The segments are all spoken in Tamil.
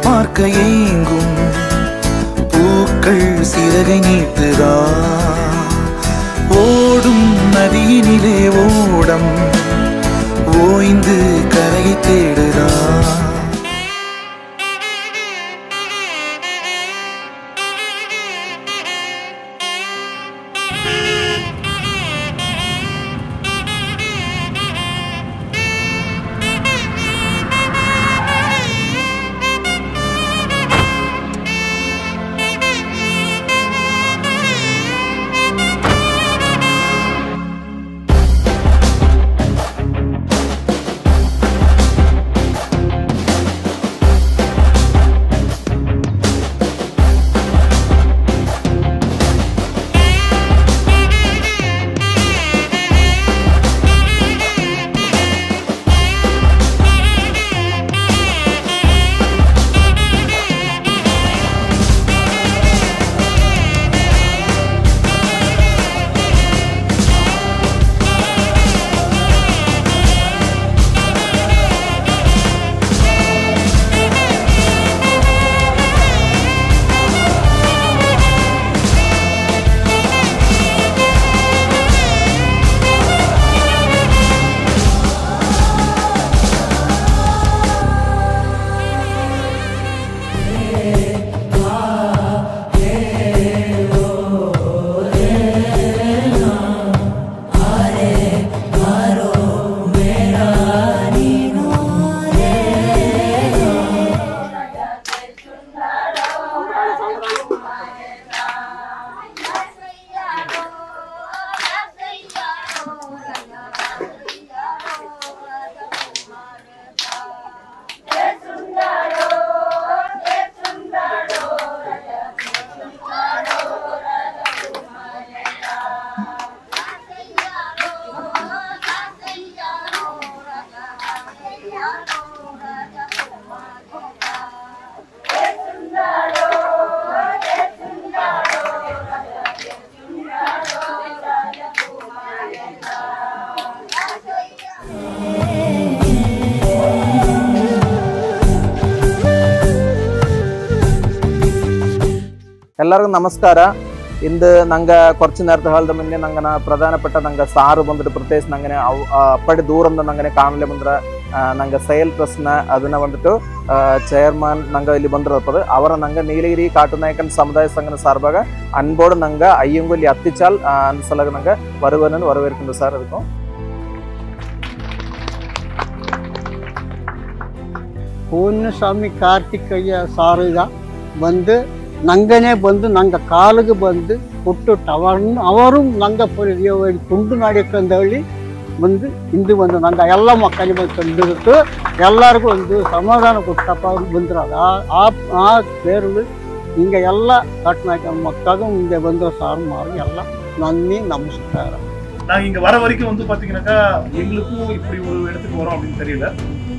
பார்க்க ஏங்கும் பூக்கள் சிறகை நீட்டுதா ஓடும் நதியினிலே ஓடம் ஓய்ந்து கரையை தேடுதா ಎಲ್ಲರಿಗೂ ನಮಸ್ಕಾರ. ಇಂದು ನಂಗೆ കുറച്ച് നേരത്തെ ಕಾಲದ മുന്നേ ನಂಗೆ ಪ್ರಧಾನപ്പെട്ട ನಂಗೆ ಸಾರು ಬಂದಿട്ട് പ്രത്യേകിച്ച് ನಂಗೆ ಅಪ್ಪಡಿ ದೂರಂದ ನಂಗೆ ಕಾಣಲೆ ಬಂದ್ರೆ ನಂಗೆ ಸೇಲ್ ಟ್ರಸ್ಟ್ನ ಅದನ್ನ ಬಂದಿಟ್ಟು ಚೇರ್ಮನ್ ನಂಗೆ ಇಲ್ಲಿ ಬಂದಿರಪ್ಪದು ಅವರ ನಂಗೆ ನೀಲಗಿರಿ ಕಾಟುನಾಯಕನ್ ಸಮುದಾಯ ಸಂಘದ ಸಾರ್பாக அன்போடு ನಂಗೆ ஐயங்குலி அத்திச்சால் அந்த சலக ನಂಗೆ வருவனன்னு வரவேற்கின்ற சார் இருக்கும். ಪೂರ್ಣಸ್ವಾಮಿ ಕಾರ್ತಿಕಯ್ಯ ಸಾರುಗ ಬಂದು ನಂಗನೇ ಬಂದು ನಂಗೆ ಕಾಲಿಗೆ ಬಂದು ಕೊಟ್ಟು ಅವರು ನಂಗೆ ತುಂಡು ನಾಡಿಕಂದೇಳಿ ಬಂದು ಇಂದು ಬಂದು ನಂಗೆ ಎಲ್ಲ ಮಕ್ಕಳಿಗೆ ಬಂದು ಕಂಡಿರುತ್ತು ಎಲ್ಲರಿಗೂ ಒಂದು ಸಮಾಧಾನ ಕೊಟ್ಟಪ್ಪ ಬಂದಿರೋದು ಆ பேரில் இங்கே எல்லா காட்டுநாயக்க மக்களும் இங்கே வந்து சார் மாறும் எல்லாம் நன்றி நமஸ்காரம். நாங்கள் இங்கே வர வரைக்கும் வந்து பார்த்தீங்கன்னாக்கா எங்களுக்கும் இப்படி ஒரு இடத்துக்கு வரோம் அப்படின்னு தெரியல.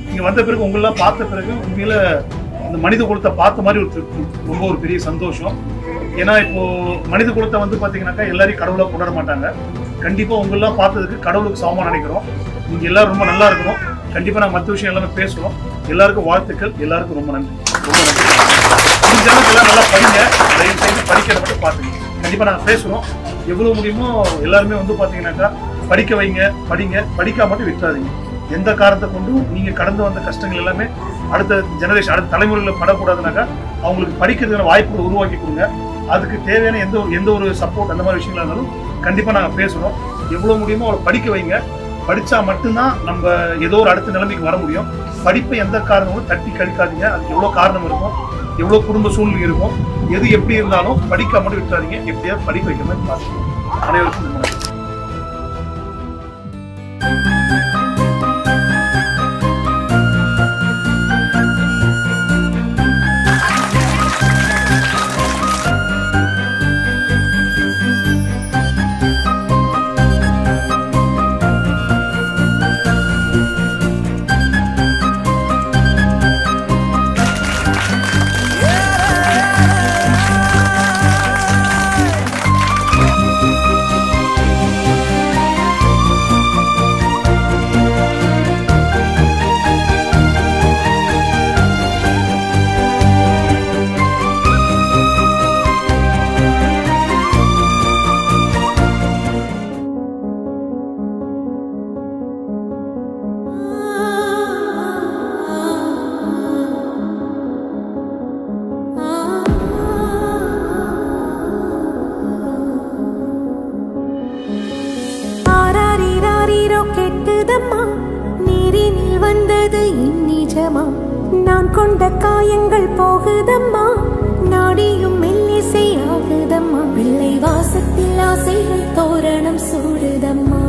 இங்கே வந்த பிறகு உங்களெல்லாம் பார்த்த பிறகு உண்மையில இந்த மனித குலத்தை பார்த்த மாதிரி ஒரு ரொம்ப ஒரு பெரிய சந்தோஷம். ஏன்னா இப்போ மனித குலத்தை வந்து பார்த்தீங்கன்னாக்கா எல்லாரையும் கடவுளாக கொண்டாட மாட்டாங்க. கண்டிப்பாக உங்களெல்லாம் பார்த்ததுக்கு கடவுளுக்கு சமமாக நினைக்கிறோம். நீங்கள் எல்லாரும் ரொம்ப நல்லா இருக்கணும். கண்டிப்பாக நாங்கள் மற்ற விஷயம் எல்லாமே பேசுகிறோம். எல்லாருக்கும் வாழ்த்துக்கள். எல்லாருக்கும் ரொம்ப நன்றி. ரொம்ப நன்றி. முடிஞ்சாலும் எல்லாம் நல்லா படிங்க. தயவு செய்து படிக்கிறத மட்டும் பார்த்துங்க. கண்டிப்பாக நாங்கள் பேசுகிறோம். எவ்வளோ முடியுமோ எல்லாருமே வந்து பார்த்தீங்கன்னாக்கா படிக்க வைங்க, படிங்க. படிக்காம மட்டும் விட்டுறாதீங்க. எந்த காரணத்தை கொண்டும் நீங்கள் கடந்து வந்த கஷ்டங்கள் எல்லாமே அடுத்த ஜெனரேஷன் அடுத்த தலைமுறையில் படக்கூடாதுனாக்கா அவங்களுக்கு படிக்கிறதுக்கான வாய்ப்புகளை உருவாக்கி கொடுங்க. அதுக்கு தேவையான எந்த ஒரு சப்போர்ட் அந்த மாதிரி விஷயங்களா இருந்தாலும் கண்டிப்பாக நாங்கள் பேசுகிறோம். எவ்வளோ முடியுமோ அவளை படிக்க வைங்க. படித்தா மட்டும்தான் நம்ம ஏதோ ஒரு அடுத்த நிலைமைக்கு வர முடியும். படிப்பை எந்த காரணமும் தட்டி கழிக்காதீங்க. அதுக்கு எவ்வளோ காரணம் இருக்கும், எவ்வளோ குடும்ப சூழ்நிலை இருக்கும், எது எப்படி இருந்தாலும் படிக்க மட்டும் விட்டுறாதீங்க. எப்படியாவது படிக்க வைக்கிற மாதிரி பார்த்துக்கணும். அனைவருக்கும் ரொம்ப நன்றி. வந்தது இந்நிஜமா நான் கொண்ட காயங்கள் போகுதம்மா நாடியும் மெல்லிசை ஆகுதம்மா பிள்ளை வாசத்தில் ஆசைகள் தோரணம் சூடுதம்மா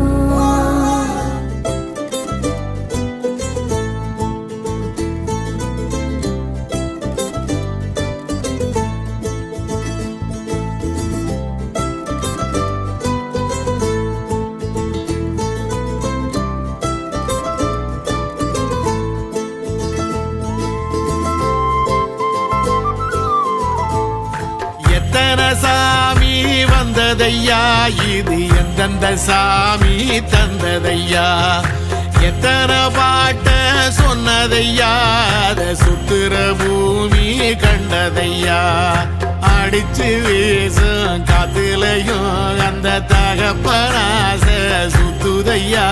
சாமி வந்ததையா இது எந்தெந்த சாமி தந்ததையா எத்தனை பாட்ட சொன்னதையா அத சுத்துற பூமி கண்டதையா அடிச்சு வீசும் காத்துலையும் அந்த தகப்பனாச சுத்துதையா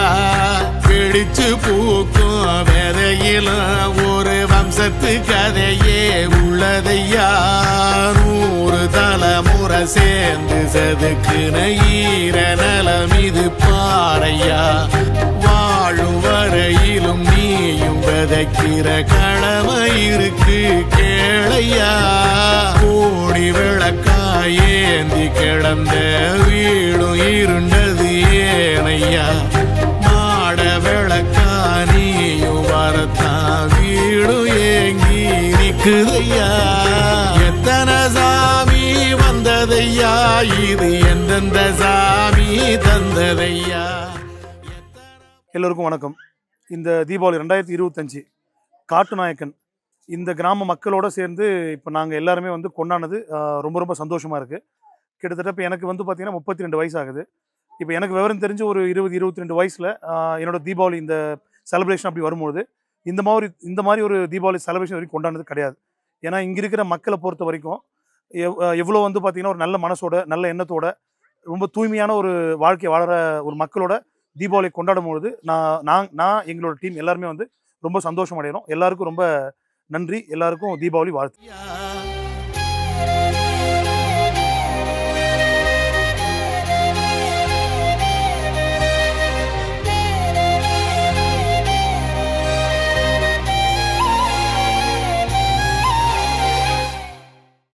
பிடிச்சு பூக்கும் விதையிலும் ஒரு வம்சத்து கதையே உள்ளதையா நூறு தலைமுறை சேர்ந்து செதுக்குன ஈர நலம் இது பாறையா வாழும் வரையிலும் நீயும் விதைக்கிற கடமை இருக்கு கேளையா கோடி விளக்காயேந்தி கிடந்த வீடும் இருண்டது ஏனையா மாட விளக்கா நீயும் வரத்தான் வீடும் ஏங்கி நிக்குதையா எத்தனை சாமி வந்ததையா இது எந்தெந்த சாமி தந்ததையா. எல்லோருக்கும் வணக்கம். இந்த தீபாவளி 2025 காட்டுநாயக்கன் இந்த கிராம மக்களோடு சேர்ந்து இப்போ நாங்கள் எல்லாருமே வந்து கொண்டாடினது ரொம்ப ரொம்ப சந்தோஷமாக இருக்குது. கிட்டத்தட்ட இப்போ எனக்கு வந்து பார்த்திங்கன்னா 32 வயசு ஆகுது. இப்போ எனக்கு விவரம் தெரிஞ்சு ஒரு 20-22 வயசில் என்னோட தீபாவளி இந்த செலிப்ரேஷன் அப்படி வரும்போது இந்த மாதிரி ஒரு தீபாவளி செலிப்ரேஷன் வரைக்கும் கொண்டாடினது கிடையாது. ஏன்னா இங்கே இருக்கிற மக்களை பொறுத்த வரைக்கும் எவ்வளோ வந்து பார்த்திங்கன்னா ஒரு நல்ல மனசோட நல்ல எண்ணத்தோட ரொம்ப தூய்மையான ஒரு வாழ்க்கை வாழற ஒரு மக்களோட தீபாவளி கொண்டாடும் பொழுது நான் எங்களோட டீம் எல்லாருமே வந்து ரொம்ப சந்தோஷம் அடைகிறோம். எல்லாருக்கும் ரொம்ப நன்றி. எல்லாருக்கும் தீபாவளி வாழ்த்து.